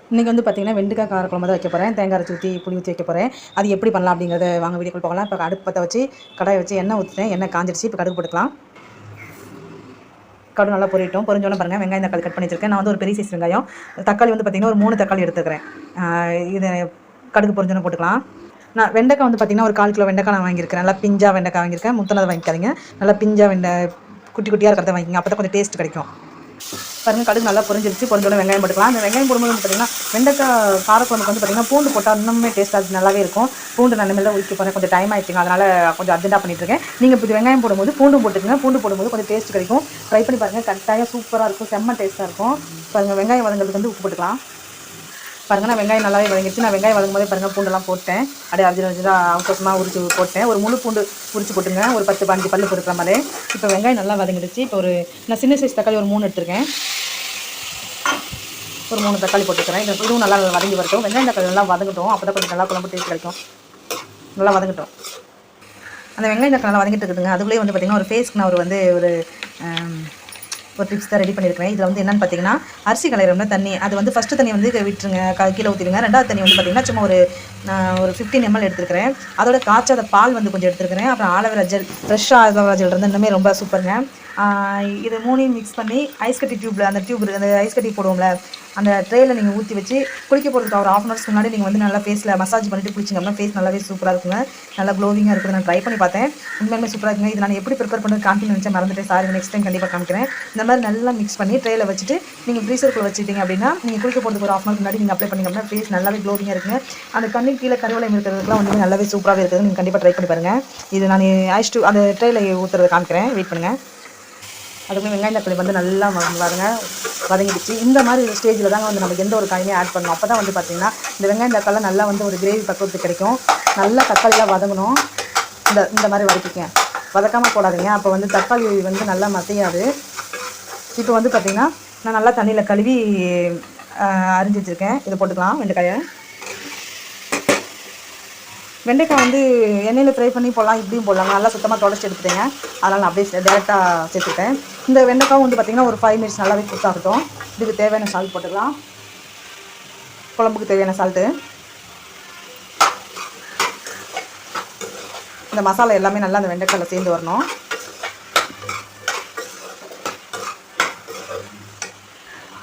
இன்றைக்கி வந்து பார்த்திங்கன்னா வெண்டைக்காய் காரக்குழம்பு தான் வைக்க போகிறேன். தேங்காய் அரைச்சி ஊற்றி புளி ஊற்றி வைக்க போகிறேன். அது எப்படி பண்ணலாம் அப்படிங்கிறத வாங்க வீடியோக்குள் போகலாம். இப்போ அடுப்பு பற்ற வச்சு கடாயை வச்சு எண்ணெய் ஊற்றிட்டேன். எண்ணெய் காஞ்சிடுச்சு. இப்போ கடுகு போட்டுக்கலாம். கடுகு நல்லா பொரியட்டும். பொரிஞ்சோன்னு பாருங்கள், வெங்காயம் தக்காளி கட் பண்ணி வச்சிருக்கேன். நான் வந்து ஒரு பெரிய சைஸ் வெங்காயம், தக்காளி வந்து பார்த்திங்கன்னா ஒரு 3 தக்காளி எடுத்துக்கிறேன். இது கடுகு பொரிஞ்சோன்னு போட்டுக்கலாம். நான் வெண்டைக்காய் வந்து பார்த்திங்கன்னா ஒரு 1/4 கிலோ வெண்டைக்காய் நான் வாங்கியிருக்கேன். நல்லா பிஞ்சா வெண்டைக்காய் வாங்கியிருக்கேன். முத்தினதை வாங்கிக்காதீங்க. நல்லா பிஞ்சா குட்டி குட்டியாக இருக்கிறத வாங்கிங்க. அப்போ தான் கொஞ்சம் டேஸ்ட் கிடைக்கும். பாருங்கள், கடுகு நல்லா பொரிஞ்சிருச்சு. பொரிஞ்சோட வெங்காயம் போட்டுக்கலாம். அந்த வெங்காயம் போடும்போது வந்து பார்த்திங்கன்னா வெண்டைக்காய் காரக்குழம்புக்கு வந்து பார்த்திங்கன்னா பூண்டு போட்டால் இன்னுமே டேஸ்ட் அது நல்லாவே இருக்கும். பூண்டு நான் இனிமேல் உரிக்க போகிறேன். கொஞ்சம் டைம் ஆகிடுச்சுங்க, அதனால் கொஞ்சம் அர்ஜென்ட்டாக பண்ணிட்டுருக்கேன். நீங்கள் இப்போ வெங்காயம் போடும்போது பூண்டு போட்டுக்கங்க. பூண்டு போடும்போது கொஞ்சம் டேஸ்ட் கிடைக்கும். ட்ரை பண்ணி பாருங்கள், கட்டாயம் சூப்பராக இருக்கும். செம்ம டேஸ்ட்டாக இருக்கும். பாருங்கள், வெங்காயம் வதங்கிறதுக்கு வந்து உப்பு போட்டுக்கலாம். பாருங்கள், நான் வெங்காயம் நல்லாவே வதங்கிடுச்சு. நான் வெங்காயம் வதங்கும் போதே பாருங்கள் பூண்டெல்லாம் போட்டேன். அப்படியே அர்ஜென்ட்டாக அவசரமாக உரிச்சு போட்டேன். ஒரு முழு பூண்டு உரிச்சு போட்டுங்க. ஒரு 10-15 பல்லு போட்டுக்கிற மாதிரி. இப்போ வெங்காயம் நல்லா வதங்கிடுச்சு. இப்போ நான் சின்ன சைஸ் தக்காளி ஒரு 3 எடுத்துருக்கேன். ஒரு 3 தக்காளி போட்டுக்கிறேன். இதுவும் நல்லா வதங்கி வரட்டும். வெங்காயம் தக்காளி நல்லா வதங்கட்டும். அப்போ தான் கொஞ்சம் நல்லா குழம்பு டேஸ்ட் கிடைக்கும். நல்லா வதங்கட்டும். அந்த வெங்காயம் தக்காளி நல்லா வதங்கிட்டு இருக்குதுங்க. அதுக்குள்ளேயே வந்து பார்த்திங்கன்னா ஒரு ஃபேஸ்க்கு நான் ஒரு டிப்ஸ் தான் ரெடி பண்ணியிருக்கிறேன். இதில் வந்து என்னென்னு பார்த்தீங்கன்னா, அரிசி களையிறோம்னா தண்ணி, அது வந்து ஃபஸ்ட்டு தண்ணி வந்து விட்டுருங்க, கீழே ஊற்றிடுங்க. ரெண்டாவது தண்ணி வந்து பார்த்திங்கன்னா சும்மா ஒரு 15 ml எடுத்துருக்கிறேன். அதோட காய்ச்சாத பால் வந்து கொஞ்சம் எடுத்துருக்கிறேன். அப்புறம் ஆலோவேரா ஜெல், ஃப்ரெஷ்ஷாக ஆலோவேரா ஜெல் இருந்து இன்னுமே ரொம்ப சூப்பருங்க. இது 3 மிக்ஸ் பண்ணி ஐஸ் கட்டி டியூப்பில் அந்த ஐஸ் கட்டி போடுவோம்ல, அந்த ட்ரேயில் நீங்கள் ஊற்றி வச்சு குளிக்க போகிறதுக்கு ஒரு 1/2 hours முன்னாடி நீங்கள் வந்து நல்லா ஃபேஸில் மசாஜ் பண்ணிவிட்டு குளிச்சிங்க அப்படின்னா ஃபேஸ் நல்லாவே சூப்பராக இருக்குங்க. நல்லா க்ளோவிங்காக இருக்குது. நான் ட்ரை பண்ணி பார்த்தேன். உண்மையுமே சூப்பராக இருக்குங்க. இது நான் எப்படி ப்ரிப்பேர் பண்ணி காமிக்கணும்னு நினச்சேன், மறந்துட்டு. சாரி, நெக்ஸ்ட் டைம் கண்டிப்பாக காமிக்கிறேன். இந்த மாதிரி நல்லா மிக்ஸ் பண்ணி ட்ரேயில் வச்சுட்டு நீங்கள் ஃப்ரீசருக்குள்ளே வச்சுட்டீங்க அப்படின்னா நீங்கள் குளிக்க போகிறதுக்கு ஒரு 1/2 hour முன்னாடி நீங்கள் அப்ளை பண்ணிங்க அப்படின்னா ஃபேஸ் நல்லாவே க்ளோவிங்காக இருக்குங்க. அந்த கண்ணுக்கு கீழே கருவளை இருக்கிறதுக்குலாம் வந்து நல்லாவே சூப்பராகவே இருக்குது. நீங்கள் கண்டிப்பாக ட்ரை பண்ணி பாருங்கள். இது நான் அந்த ட்ரேயில் ஊற்றுறதை காமிக்கிறேன். வெயிட் பண்ணுங்கள். அதுக்கு வெங்காயம் தக்காளி வந்து நல்லா வதங்கிடுச்சு. இந்த மாதிரி ஸ்டேஜில் தாங்க வந்து நம்ம எந்த ஒரு காயுமே ஆட் பண்ணணும். அப்போ தான் வந்து பார்த்திங்கன்னா இந்த வெங்காயம் தக்காளிலாம் நல்லா வந்து ஒரு கிரேவி பக்குவத்துக்கு கிடைக்கும். நல்லா தக்காளியாக வதங்கணும். இந்த மாதிரி வதக்கிங்க, வதக்காமல் போடாதீங்க. அப்போ வந்து தக்காளி வந்து நல்லா மசியாது. இப்போ வந்து பார்த்திங்கன்னா நான் நல்லா தண்ணியில் கழுவி அரிஞ்சு வச்சுருக்கேன். இதை போட்டுக்கலாம். வெண்டைக்காய் வந்து எண்ணெயில் ஃப்ரை பண்ணி போடலாம், இப்படியும் போடலாம். நல்லா சுத்தமாக தொடச்சி எடுத்துட்டேங்க. அதனால் நான் அப்படியே டேரெக்டாக சேர்த்துட்டேன். இந்த வெண்டைக்காய் வந்து பார்த்திங்கன்னா ஒரு 5 minutes நல்லாவே குக் ஆகட்டும். இதுக்கு தேவையான சால்ட் போட்டுக்கலாம். குழம்புக்கு தேவையான சால்ட்டு. இந்த மசாலா எல்லாமே நல்லா அந்த வெண்டைக்காயில் சேர்ந்து வரணும்.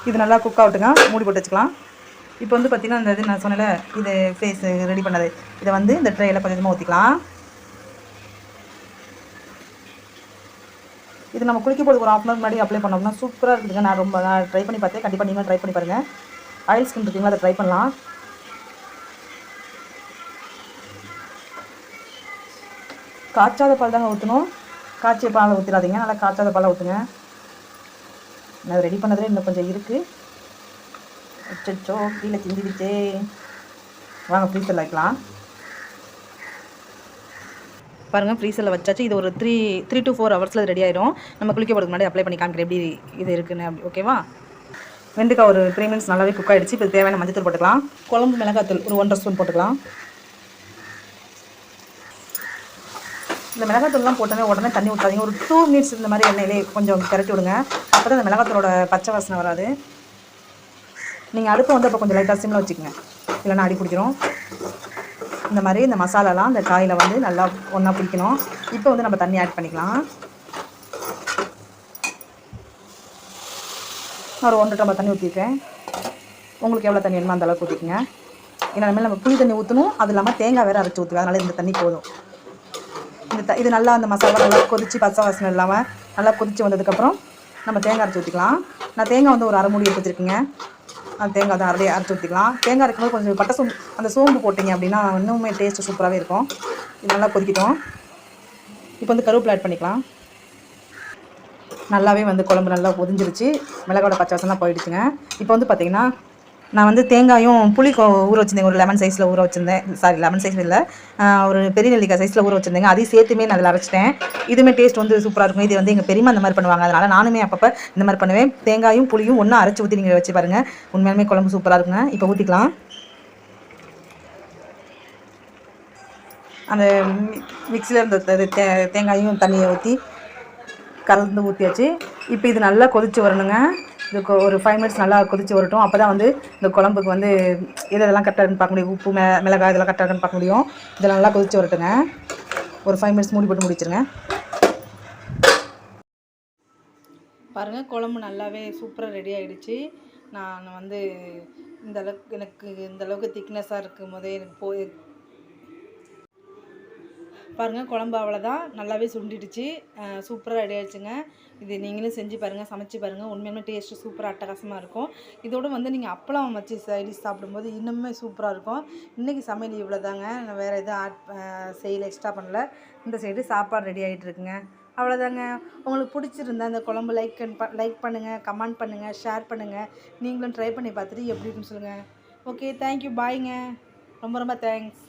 இது நல்லா குக் ஆகட்டுங்க. மூடி போட்டு வச்சுக்கலாம். இப்போ வந்து பார்த்திங்கன்னா இந்த இது நான் சொன்னல, இது ஃபேஸ் ரெடி பண்ணது, இதை வந்து இந்த ட்ரேயில் கொஞ்சமாக ஊற்றிக்கலாம். இது நம்ம குளிக்க போகிறதுக்கு ஒரு 1/2 hour முன்னாடி அப்ளை பண்ணோம்னா சூப்பராக இருக்குதுங்க. நான் ட்ரை பண்ணி பார்த்தேன். கண்டிப்பாக நீங்களும் ட்ரை பண்ணி பாருங்கள். ஆயில் ஸ்கின் இருக்குங்களா, அதை ட்ரை பண்ணலாம். காய்ச்சாத பால் தாங்க ஊற்றணும். காய்ச்சிய பாலை ஊற்றிடாதீங்க. நல்லா காய்ச்சாத பாலை ஊற்றுங்க. நான் ரெடி பண்ணதில் இன்னும் கொஞ்சம் இருக்குது. அச்சோ, கீழே சிந்திடுச்சே. வாங்க ஃப்ரீசரில் வைக்கலாம். பாருங்கள், ஃப்ரீசரில் வச்சாச்சு. இது ஒரு 3 to 4 hours ரெடி ஆயிடும். நம்ம குளிக்க போகிறதுக்கு முன்னாடி அப்ளை பண்ணி காமிக்கிறேன் எப்படி இது இருக்குன்னு. ஓகேவா? வெண்டைக்காய் ஒரு 3 minutes நல்லாவே குக் ஆகிடுச்சு. இப்போ தேவையான மஞ்சத்தூள் போட்டுக்கலாம். குழம்பு மிளகாத்தூள் ஒரு 1.5 ஸ்பூன் போட்டுக்கலாம். இந்த மிளகாத்தூள்லாம் போட்டோன்னே உடனே தண்ணி ஊற்றாதீங்க. ஒரு 2 minutes இந்த மாதிரி எண்ணெயிலே கொஞ்சம் கரட்டி விடுங்க. அப்போ தான் இந்த மிளகாத்தூளோட பச்சை வாசனை வராது. நீங்கள் அடுப்பை வந்து அப்போ கொஞ்சம் லைட்டாக சிம்மில் வச்சுக்கோங்க, இல்லைன்னா அடி பிடிச்சிரும். இந்த மாதிரி இந்த மசாலாலாம் இந்த காயில் வந்து நல்லா ஒன்றா பிடிக்கணும். இப்போ வந்து நம்ம தண்ணி ஆட் பண்ணிக்கலாம். நான் ஒரு 1 டம்ளர் தண்ணி ஊற்றிருக்கேன். உங்களுக்கு எவ்வளோ தண்ணி வேணுமோ அந்த அளவுக்கு ஊற்றிக்கங்க. ஏன்னா இனிமேல் நம்ம புளி தண்ணி ஊற்றணும். அது இல்லாமல் தேங்காய் வேறு அரைச்சி ஊற்றுவேன். அதனால் இந்த தண்ணி போதும். இது நல்லா அந்த மசாலா நல்லா கொதித்து பச்சை வாசனை இல்லாமல் நல்லா கொதித்து வந்ததுக்கப்புறம் நம்ம தேங்காய் அரைச்சி ஊற்றிக்கலாம். நான் தேங்காய் வந்து ஒரு 1/2 மூடி எடுத்து வச்சுருக்கேங்க. அந்த தேங்காய் தான் அப்படியே அரைச்சி ஊற்றிக்கலாம். தேங்காய் இருக்கும்போது கொஞ்சம் பட்டை சோம்பு, அந்த சோம்பு போட்டிங்க அப்படின்னா இன்னுமே டேஸ்ட்டு சூப்பராகவே இருக்கும். இது நல்லா கொதிக்கிட்டோம். இப்போ வந்து கருவேப்பிலை ஆட் பண்ணிக்கலாம். நல்லாவே வந்து குழம்பு நல்லா கொதிஞ்சிருச்சு. மிளகாயோட பச்சை வாசனைலாம் போயிடுச்சுங்க. இப்போ வந்து பார்த்திங்கன்னா நான் வந்து தேங்காயும் புளி ஊற வச்சுருந்தேன். ஒரு லெமன் சைஸில் ஊற வச்சுருந்தேன். சாரி, லெமன் சைஸில் இல்லை, ஒரு பெரிய நெல்லிக்காய் சைஸில் ஊற வச்சுருந்தேங்க. அதையும் சேர்த்துமே நான் அதில் அரைச்சிட்டேன். இதுவுமே டேஸ்ட் வந்து சூப்பராக இருக்கும். இது வந்து எங்கள் பெரியம்மா அந்த மாதிரி பண்ணுவாங்க. அதனால் நானுமே அப்பப்போ இந்த மாதிரி பண்ணுவேன். தேங்காயும் புளியும் ஒன்றா அரைச்சி ஊற்றி நீங்கள் வச்சு பாருங்கள். உண்மையாலுமே குழம்பு சூப்பராக இருக்குங்க. இப்போ ஊற்றிக்கலாம். அந்த மிக்சியில் இருந்த தேங்காயும் தண்ணியை ஊற்றி கலந்து ஊற்றியாச்சு. இப்போ இது நல்லா கொதித்து வரணுங்க. இது ஒரு 5 மினிட்ஸ் நல்லா கொதிச்சு வரட்டும். அப்போ தான் வந்து இந்த குழம்புக்கு வந்து இதெல்லாம் கரெக்டாக இருக்குன்னு பார்க்க முடியும். உப்பு மிளகாய் இதெல்லாம் கரெக்டாக இருக்குன்னு பார்க்க முடியும். இதெல்லாம் நல்லா கொதிச்சு வரட்டுங்க. ஒரு 5 மினிட்ஸ் மூடி போட்டு முடிச்சிருங்க. பாருங்கள், குழம்பு நல்லாவே சூப்பராக ரெடி ஆகிடுச்சு. நான் வந்து எனக்கு இந்த அளவுக்கு திக்னஸாக இருக்கும் போதே எனக்கு பாருங்கள், குழம்பு அவ்வளோதான், நல்லாவே சுண்டிடுச்சு. சூப்பராக ரெடி ஆகிடுச்சுங்க. இது நீங்களும் செஞ்சு பாருங்கள், சமைச்சு பாருங்கள். உண்மையுமே டேஸ்ட்டு சூப்பராக அட்டகாசமாக இருக்கும். இதோடு வந்து நீங்கள் அப்பளம் வச்சு சைடிஷ் சாப்பிடும்போது இன்னுமே சூப்பராக இருக்கும். இன்றைக்கி சமையல் இவ்வளோ தாங்க. நான் வேறு எதுவும் செய்யலை, எக்ஸ்ட்ரா பண்ணல. இந்த சைடு சாப்பாடு ரெடி ஆகிட்டு இருக்குங்க. அவ்வளோதாங்க. உங்களுக்கு பிடிச்சிருந்தா அந்த குழம்பு லைக் பண்ணுங்கள், கமெண்ட் பண்ணுங்கள், ஷேர் பண்ணுங்கள். நீங்களும் ட்ரை பண்ணி பார்த்துட்டு எப்படி இருக்குன்னு சொல்லுங்கள். ஓகே, தேங்க்யூ, பாய்ங்க. ரொம்ப ரொம்ப தேங்க்ஸ்.